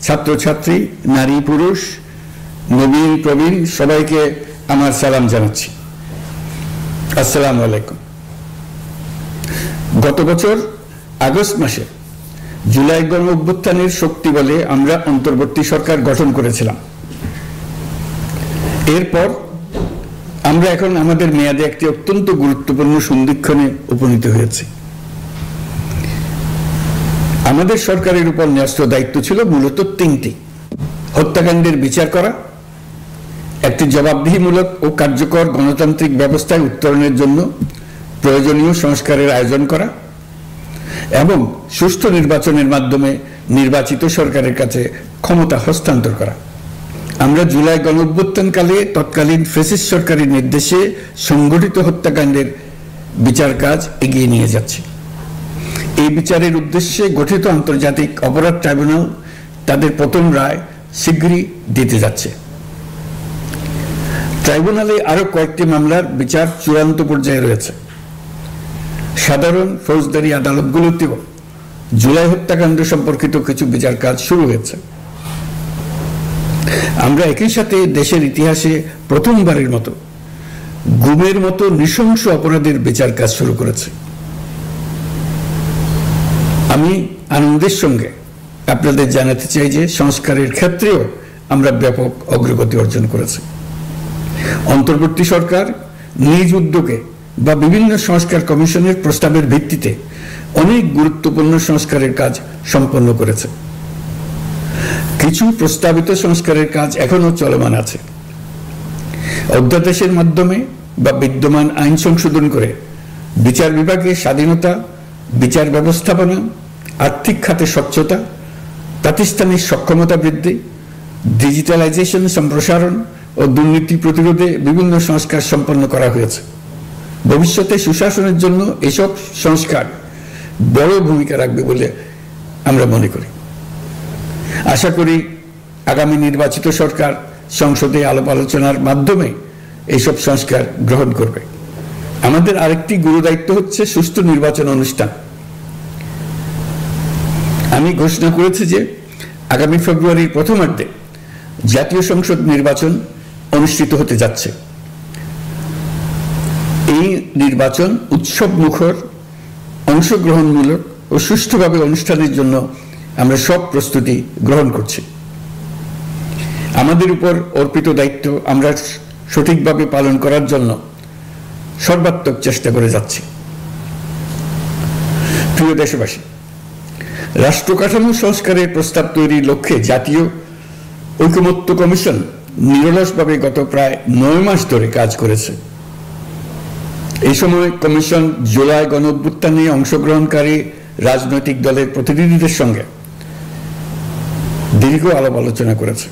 ছাত্রছাত্রী, নারী পুরুষ, নবীন প্রবীণ সবাইকে আমার সালাম জানাচ্ছি। আসসালামু আলাইকুম। গত বছর আগস্ট মাসে জুলাই গণ অভ্যুত্থানের শক্তি বলে আমরা অন্তর্বর্তী সরকার গঠন করেছিলাম। এরপর আমরা এখন আমাদের মেয়াদে একটি অত্যন্ত গুরুত্বপূর্ণ সন্ধিক্ষণে উপনীত হয়েছি। আমাদের সরকারের উপর ন্যস্ত দায়িত্ব ছিল মূলত তিনটি: হত্যাকাণ্ডের বিচার করা, একটি জবাবদিহিমূলক ও কার্যকর গণতান্ত্রিক ব্যবস্থায় উত্তরণের জন্য প্রয়োজনীয় সংস্কারের আয়োজন করা এবং সুষ্ঠু নির্বাচনের মাধ্যমে নির্বাচিত সরকারের কাছে ক্ষমতা হস্তান্তর করা। আমরা জুলাই গণঅভ্যুত্থানকালে তৎকালীন ফ্যাসিস্ট সরকারের নির্দেশে সংগঠিত হত্যাকাণ্ডের বিচার কাজ এগিয়ে নিয়ে যাচ্ছি। এই বিচারের উদ্দেশ্যে গঠিত আন্তর্জাতিক অপরাধ ট্রাইব্যুনাল তাদের প্রথম রায় শীঘ্রই দিতে যাচ্ছে। ট্রাইব্যুনালে আরো কয়েকটি মামলার বিচার চূড়ান্ত পর্যায়ে রয়েছে। সাধারণ ফৌজদারি আদালতগুলোতেও জুলাই হত্যাকাণ্ড সম্পর্কিত কিছু বিচার কাজ শুরু হয়েছে। আমরা একই সাথে দেশের ইতিহাসে প্রথমবারের মতো গুমের মতো নৃশংস অপরাধের বিচার কাজ শুরু করেছি। আমি আনন্দের সঙ্গে আপনাদের জানাতে চাই যে সংস্কারের ক্ষেত্রেও আমরা ব্যাপক অগ্রগতি অর্জন করেছি। অন্তর্বর্তী সরকার নিজ উদ্যোগে বা বিভিন্ন সংস্কার কমিশনের প্রস্তাবের ভিত্তিতে অনেক গুরুত্বপূর্ণ সংস্কারের কাজ সম্পন্ন করেছে। কিছু প্রস্তাবিত সংস্কারের কাজ এখনো চলমান আছে। অধ্যাদেশের মাধ্যমে বা বিদ্যমান আইন সংশোধন করে বিচার বিভাগের স্বাধীনতা, বিচার ব্যবস্থাপনা, আর্থিক খাতে স্বচ্ছতা, প্রাতিষ্ঠানিক সক্ষমতা বৃদ্ধি, ডিজিটালাইজেশন সম্প্রসারণ ও দুর্নীতি প্রতিরোধে বিভিন্ন সংস্কার সম্পন্ন করা হয়েছে। ভবিষ্যতে সুশাসনের জন্য এসব সংস্কার বড় ভূমিকা রাখবে বলে আমরা মনে করি। আশা করি আগামী নির্বাচিত সরকার সংসদে আলাপ আলোচনার মাধ্যমে এইসব সংস্কার গ্রহণ করবে। আমাদের আরেকটি গুরু দায়িত্ব হচ্ছে সুষ্ঠু নির্বাচন অনুষ্ঠান। আমি ঘোষণা করেছি যে আগামী ফেব্রুয়ারির প্রথমার্ধে জাতীয় সংসদ নির্বাচন অনুষ্ঠিত হতে যাচ্ছে। এই নির্বাচন উৎসব মুখর, অংশগ্রহণমূলক ও সুষ্ঠুভাবে অনুষ্ঠানের জন্য আমরা সব প্রস্তুতি গ্রহণ করছি। আমাদের উপর অর্পিত দায়িত্ব আমরা সঠিকভাবে পালন করার জন্য সর্বাত্মক চেষ্টা করে যাচ্ছি। প্রিয় দেশবাসী, রাষ্ট্র কাঠামো সংস্কারের প্রস্তাব তৈরির লক্ষ্যে জাতীয় ঐকমত্য কমিশন নিরলসভাবে গত প্রায় 9 মাস ধরে কাজ করেছে। এই সময় কমিশন জুলাই গণঅভ্যুত্থানে অংশগ্রহণকারী রাজনৈতিক দলের প্রতিনিধিদের সঙ্গে দীর্ঘ আলাপ আলোচনা করেছে।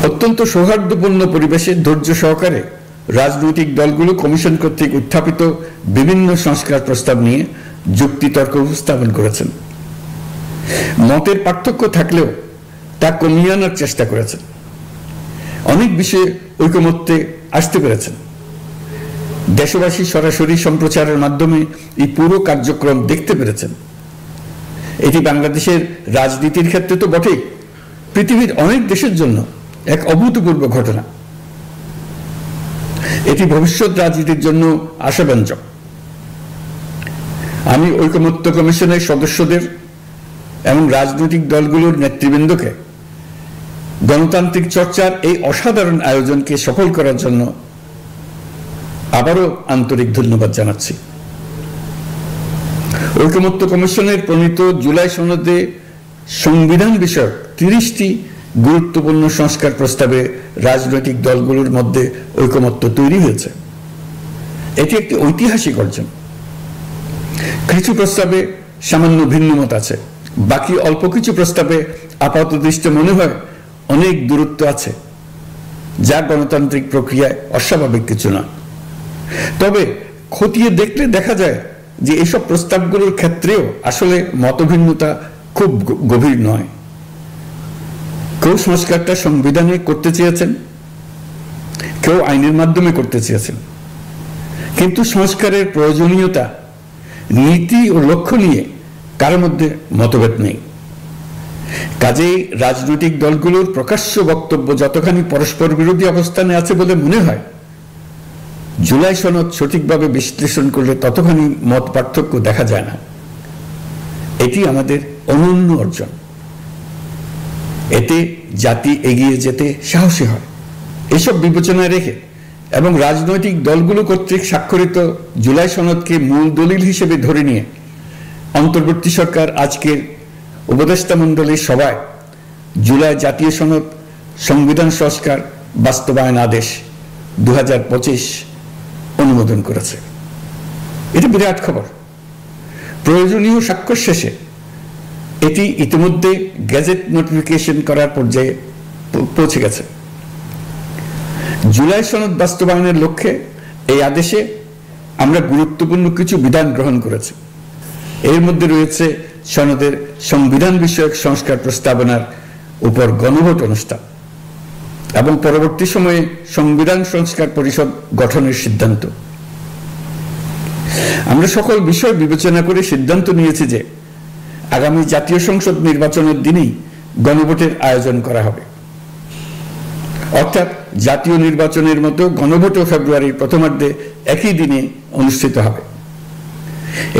অত্যন্ত সৌহার্দ্যপূর্ণ পরিবেশে ধৈর্য সহকারে রাজনৈতিক দলগুলো কমিশন কর্তৃক উত্থাপিত বিভিন্ন সংস্কার প্রস্তাব নিয়ে যুক্তিতর্ক উপস্থাপন করেছেন। মতের পার্থক্য থাকলেও তা কমিয়ে আনার চেষ্টা করেছেন। অনেক বিষয়ে ঐকমত্যে আসতে পেরেছেন। দেশবাসী সরাসরি সম্প্রচারের মাধ্যমে এই পুরো কার্যক্রম দেখতে পেরেছেন। এটি বাংলাদেশের রাজনীতির ক্ষেত্রে তো বটেই, পৃথিবীর অনেক দেশের জন্য এক অভূতপূর্ব ঘটনা। এটি ভবিষ্যৎ রাজনীতির জন্য আশাব্যঞ্জক। আমি ঐকমত্য কমিশনের সদস্যদের এবং রাজনৈতিক দলগুলোর নেতৃবৃন্দকে গণতান্ত্রিক চর্চার এই অসাধারণ আয়োজনকে সফল করার জন্য আবারও আন্তরিক ধন্যবাদ জানাচ্ছি। ঐকমত্য কমিশনের প্রণীত জুলাই সনদে সংবিধান বিষয়ক 30টি গুরুত্বপূর্ণ সংস্কার প্রস্তাবে রাজনৈতিক দলগুলোর মধ্যে ঐকমত্য তৈরি হয়েছে। এটি একটি ঐতিহাসিক অর্জন। কিছু প্রস্তাবে সামান্য ভিন্নমত আছে, বাকি অল্প কিছু প্রস্তাবে আপাতদৃষ্টে মনে হয় অনেক দূরত্ব আছে, যা গণতান্ত্রিক প্রক্রিয়ায় অস্বাভাবিক কিছু না। তবে খতিয়ে দেখলে দেখা যায় যে এসব প্রস্তাবগুলোর ক্ষেত্রেও আসলে মতভিন্নতা খুব গভীর নয়। কেউ সংস্কারটা সংবিধানে করতে চেয়েছেন, কেউ আইনের মাধ্যমে করতে চেয়েছেন, কিন্তু সংস্কারের প্রয়োজনীয়তা, নীতি ও লক্ষ্য নিয়ে কারোর মধ্যে মতভেদ নেই। কাজেই রাজনৈতিক দলগুলোর প্রকাশ্য বক্তব্য যতখানি পরস্পর বিরোধী অবস্থানে আছে বলে মনে হয়, জুলাই সনদ সঠিকভাবে বিশ্লেষণ করলে ততখানি মত পার্থক্য দেখা যায় না। এটি আমাদের অনন্য অর্জন। এতে জাতি এগিয়ে যেতে সাহসী হয়। এসব বিবেচনায় রেখে এবং রাজনৈতিক দলগুলো কর্তৃক স্বাক্ষরিত জুলাই সনদকে মূল দলিল হিসেবে ধরে নিয়ে অন্তর্বর্তী সরকার আজকের উপদেষ্টা মণ্ডলীর সভায় জুলাই জাতীয় সনদ সংবিধান সংস্কার বাস্তবায়ন আদেশ 2025 অনুমোদন করেছে। এটা বিরাট খবর। প্রয়োজনীয় স্বাক্ষর শেষে এটি ইতিমধ্যে গেজেট নোটিফিকেশন করার পর্যায়ে পৌঁছে গেছে। জুলাই সনদ বাস্তবায়নের লক্ষ্যে এই আদেশে আমরা গুরুত্বপূর্ণ কিছু বিধান গ্রহণ করেছি। এর মধ্যে রয়েছে সনদের সংবিধান বিষয়ক সংস্কার প্রস্তাবনার উপর গণভোট অনুষ্ঠান এবং পরবর্তী সময়ে সংবিধান সংস্কার পরিষদ গঠনের সিদ্ধান্ত। আমরা সকল বিষয় বিবেচনা করে সিদ্ধান্ত নিয়েছি যে আগামী জাতীয় সংসদ নির্বাচনের দিনেই গণভোটের আয়োজন করা হবে, অর্থাৎ জাতীয় নির্বাচনের মতো গণভোটও ফেব্রুয়ারির প্রথমার্ধে একই দিনে অনুষ্ঠিত হবে।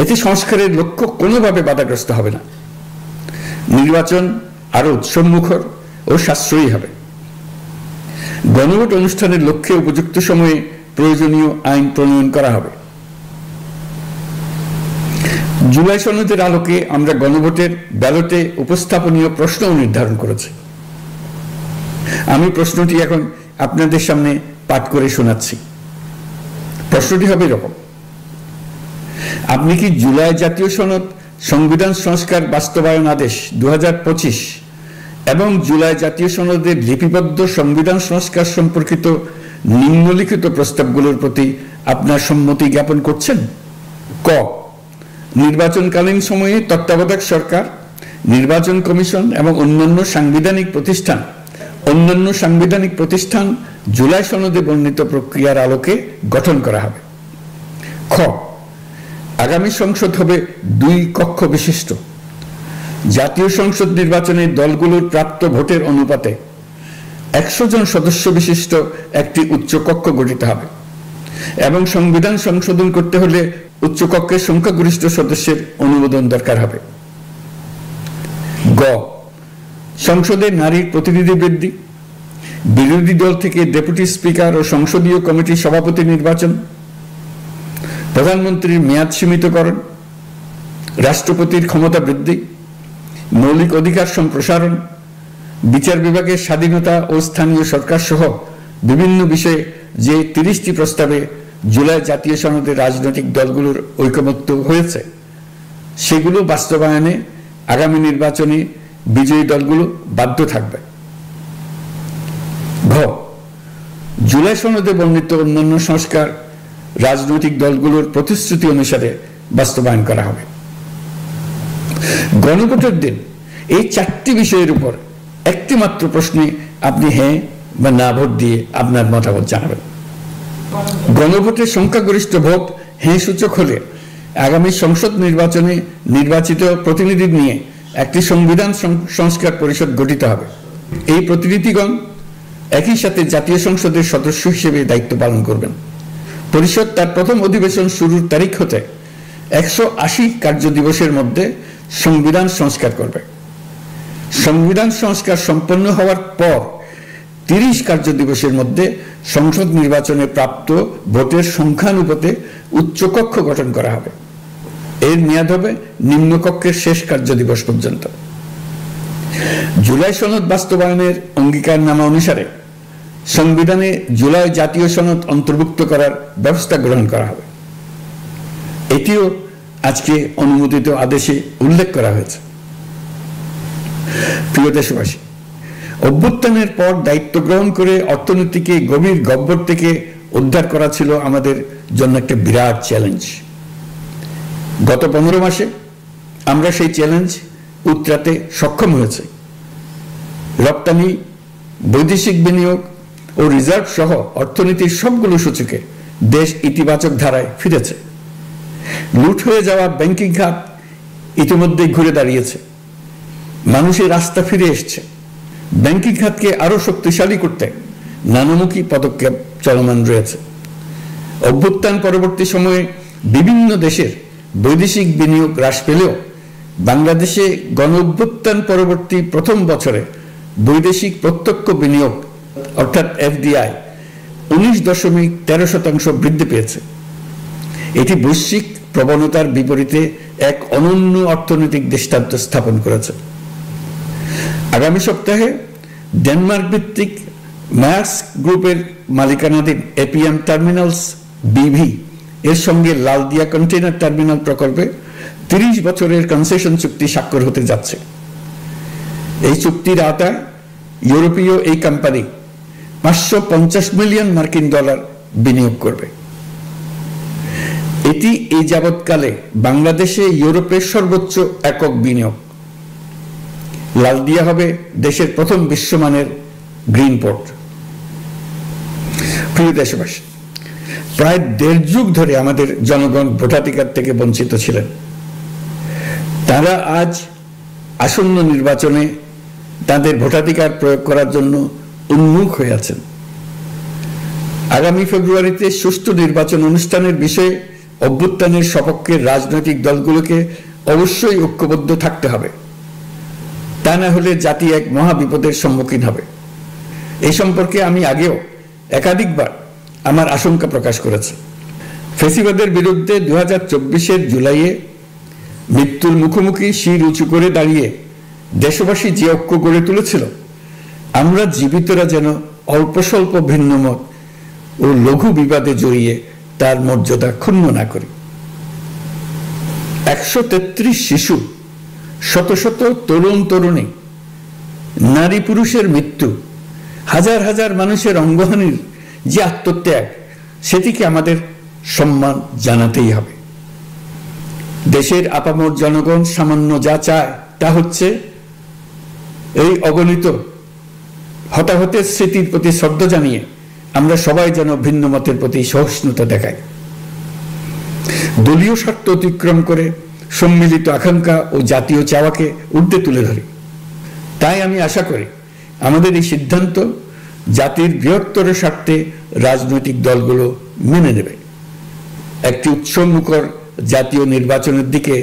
এতে সংস্কারের লক্ষ্য কোনোভাবে বাধাগ্রস্ত হবে না। নির্বাচন আরো উৎসবমুখর ও সাশ্রয়ী হবে। গণভোট অনুষ্ঠানের লক্ষ্যে উপযুক্ত সময়ে প্রয়োজনীয় আইন প্রণয়ন করা হবে। জুলাই সনদের আলোকে আমরা গণভোটের ব্যালটে উপস্থাপনীয় প্রশ্নও নির্ধারণ করেছি। আমি প্রশ্নটি এখন আপনাদের সামনে পাঠ করে শোনাচ্ছি। প্রশ্নটি হবে এরকম: আপনি কি জুলাই জাতীয় সনদ সংবিধান সংস্কার বাস্তবায়ন আদেশ 2025 এবং জুলাই জাতীয় সনদের লিপিবদ্ধ সংবিধান সংস্কার সম্পর্কিত নিম্নলিখিত প্রস্তাবগুলোর প্রতি আপনার সম্মতি জ্ঞাপন করছেন? ক, নির্বাচনকালীন সময়ে তত্ত্বাবধায়ক সরকার, নির্বাচন কমিশন এবং অন্যান্য সাংবিধানিক প্রতিষ্ঠান জুলাই সনদে বর্ণিত প্রক্রিয়ার আলোকে গঠন করা হবে। খ, আগামী সংসদ হবে 2 কক্ষ বিশিষ্ট। জাতীয় সংসদ নির্বাচনে দলগুলোর প্রাপ্ত ভোটের অনুপাতে 100 জন সদস্য বিশিষ্ট একটি উচ্চকক্ষ গঠিত হবে এবং সংবিধান সংশোধন করতে হলে উচ্চকক্ষের সংখ্যাগরিষ্ঠ সদস্যের অনুমোদন দরকার হবে। গ, সংসদে নারীর প্রতিনিধি বৃদ্ধি, বিরোধী দল থেকে ডেপুটি স্পিকার ও সংসদীয় কমিটির সভাপতি নির্বাচন, প্রধানমন্ত্রীর মেয়াদ সীমিতকরণ, রাষ্ট্রপতির ক্ষমতা বৃদ্ধি, মৌলিক অধিকার সম্প্রসারণ, বিচার বিভাগের স্বাধীনতা ও স্থানীয় সরকার সহ বিভিন্ন বিষয়ে যে 30টি প্রস্তাবে জুলাই জাতীয় সনদের রাজনৈতিক দলগুলোর ঐকমত্য হয়েছে, সেগুলো বাস্তবায়নে আগামী নির্বাচনে বিজয়ী দলগুলো বাধ্য থাকবে। ঘ, জুলাই সনদে বর্ণিত অন্যান্য সংস্কার রাজনৈতিক দলগুলোর প্রতিশ্রুতি অনুসারে বাস্তবায়ন করা হবে। গণভোটের দিন এই 4টি বিষয়ের উপর একটি মাত্র প্রশ্নে আপনি হ্যাঁ বা না ভোট দিয়ে আপনার মতামত জানাবেন। গণভোটের সংখ্যাগরিষ্ঠ ভোট হ্যাঁ সূচক হলে আগামী সংসদ নির্বাচনে নির্বাচিত প্রতিনিধি নিয়ে একটি সংবিধান সংস্কার পরিষদ গঠিত হবে। এই প্রতিনিধিগণ একই সাথে জাতীয় সংসদের সদস্য হিসেবে দায়িত্ব পালন করবেন। পরিষদ তার প্রথম অধিবেশন শুরুর তারিখ হতে 180 কার্য দিবসের মধ্যে সংবিধান সংস্কার করবে। সংবিধান সংস্কার সম্পন্ন হওয়ার পর 30 কার্য দিবসের মধ্যে সংসদ নির্বাচনে প্রাপ্ত ভোটের সংখ্যানুপাতে উচ্চকক্ষ গঠন করা হবে। এর মেয়াদ হবে নিম্নকক্ষের শেষ কার্য দিবস পর্যন্ত। জুলাই সনদ বাস্তবায়নের অঙ্গীকারনামা অনুসারে সংবিধানে জুলাই জাতীয় সনদ অন্তর্ভুক্ত করার ব্যবস্থা গ্রহণ করা হবে। এটিও আজকে অনুমোদিত আদেশে উল্লেখ করা হয়েছে। প্রিয় দেশবাসী, অভ্যুত্থানের পর দায়িত্ব গ্রহণ করে অর্থনীতিকে গভীর গহ্বর থেকে উদ্ধার করা ছিল আমাদের জন্য একটা বিরাট চ্যালেঞ্জ। গত 15 মাসে আমরা সেই চ্যালেঞ্জ উতরাতে সক্ষম হয়েছে। রপ্তানি, বৈদেশিক বিনিয়োগ ও রিজার্ভ সহ অর্থনীতির সবগুলো সূচকে দেশ ইতিবাচক ধারায় ফিরেছে। লুট হয়ে যাওয়া ব্যাংকিং খাত ইতিমধ্যে ঘুরে দাঁড়িয়েছে, মানুষের আস্থা ফিরে এসছে। ব্যাংকিং খাতকে আরো শক্তিশালী করতে নানামুখী পদক্ষেপ চলমান রয়েছে। অভ্যুত্থান পরবর্তী সময়ে বিভিন্ন দেশের বৈদেশিক বিনিয়োগ হ্রাস পেলেও বাংলাদেশে গণ অভ্যুত্থান পরবর্তী প্রথম বছরে বৈদেশিক প্রত্যক্ষ বিনিয়োগ অর্থাৎ এফডিআই 19.13% বৃদ্ধি পেয়েছে। এটি বৈশ্বিক প্রবণতার বিপরীতে এক অনন্য অর্থনৈতিক দৃষ্টান্ত স্থাপন করেছে। আগামী সপ্তাহে ডেনমার্ক ভিত্তিক মায়ার্স গ্রুপের মালিকানাধীন এপিএম টার্মিনালস বিভি এর সঙ্গে লালদিয়া কন্টেইনার টার্মিনাল প্রকল্পে 30 বছরের কনসেশন চুক্তি স্বাক্ষর হতে যাচ্ছে। এই চুক্তির আওতায় ইউরোপীয় এই কোম্পানি $550 মিলিয়ন বিনিয়োগ করবে। এটি এই যাবৎকালে বাংলাদেশে ইউরোপের সর্বোচ্চ একক বিনিয়োগ। লালদিয়া হবে দেশের প্রথম বিশ্বমানের গ্রিন পোর্ট। প্রিয় দেশবাসী, প্রায় 1.5 যুগ ধরে আমাদের জনগণ ভোটাধিকার থেকে বঞ্চিত ছিলেন। তারা আজ আসন্ন নির্বাচনে তাদের ভোটাধিকার প্রয়োগ করার জন্য উন্মুখ হয়ে আছেন। আগামী ফেব্রুয়ারিতে সুষ্ঠু নির্বাচন অনুষ্ঠানের বিষয়ে অভ্যুত্থানের সপক্ষের রাজনৈতিক দলগুলোকে অবশ্যই ঐক্যবদ্ধ থাকতে হবে। তা না হলে জাতি এক মহা বিপদের সম্মুখীন হবে। এই সম্পর্কে আমি আগেও একাধিকবার আমার আশঙ্কা প্রকাশ করেছি। ফ্যাসিবাদের বিরুদ্ধে 2024-এর জুলাইয়ে মৃত্যুর মুখোমুখি শির উঁচু করে দাঁড়িয়ে দেশবাসী যে ঐক্য গড়ে তুলেছিল, আমরা জীবিতরা যেন অল্প স্বল্প ভিন্নমত ও লঘু বিবাদে জড়িয়ে তার মর্যাদা ক্ষুণ্ণ না করি। 133 শিশু, শত শত তরুণ তরুণী, নারী পুরুষের মৃত্যু, হাজার হাজার মানুষের অঙ্গহানির যে আত্মত্যাগ, সেটিকে আমাদের সম্মান জানাতেই হবে। দেশের আপামর জনগণ সামান্য যা চায় তা হচ্ছে এই অগণিত হতাহতের স্মৃতির প্রতি শ্রদ্ধা জানিয়ে আমরা সবাই যেন ভিন্ন মতের প্রতি সহিষ্ণুতা দেখাই, দলীয় স্বার্থ অতিক্রম করে সম্মিলিত আকাঙ্ক্ষা ও জাতীয় চাওয়াকে ঊর্ধ্বে তুলে ধরি। তাই আমি আশা করি আমাদের এই সিদ্ধান্ত জাতির বৃহত্তর স্বার্থে রাজনৈতিক দলগুলো মেনে নেবে। একটি উৎসবমুখর জাতীয় নির্বাচনের দিকে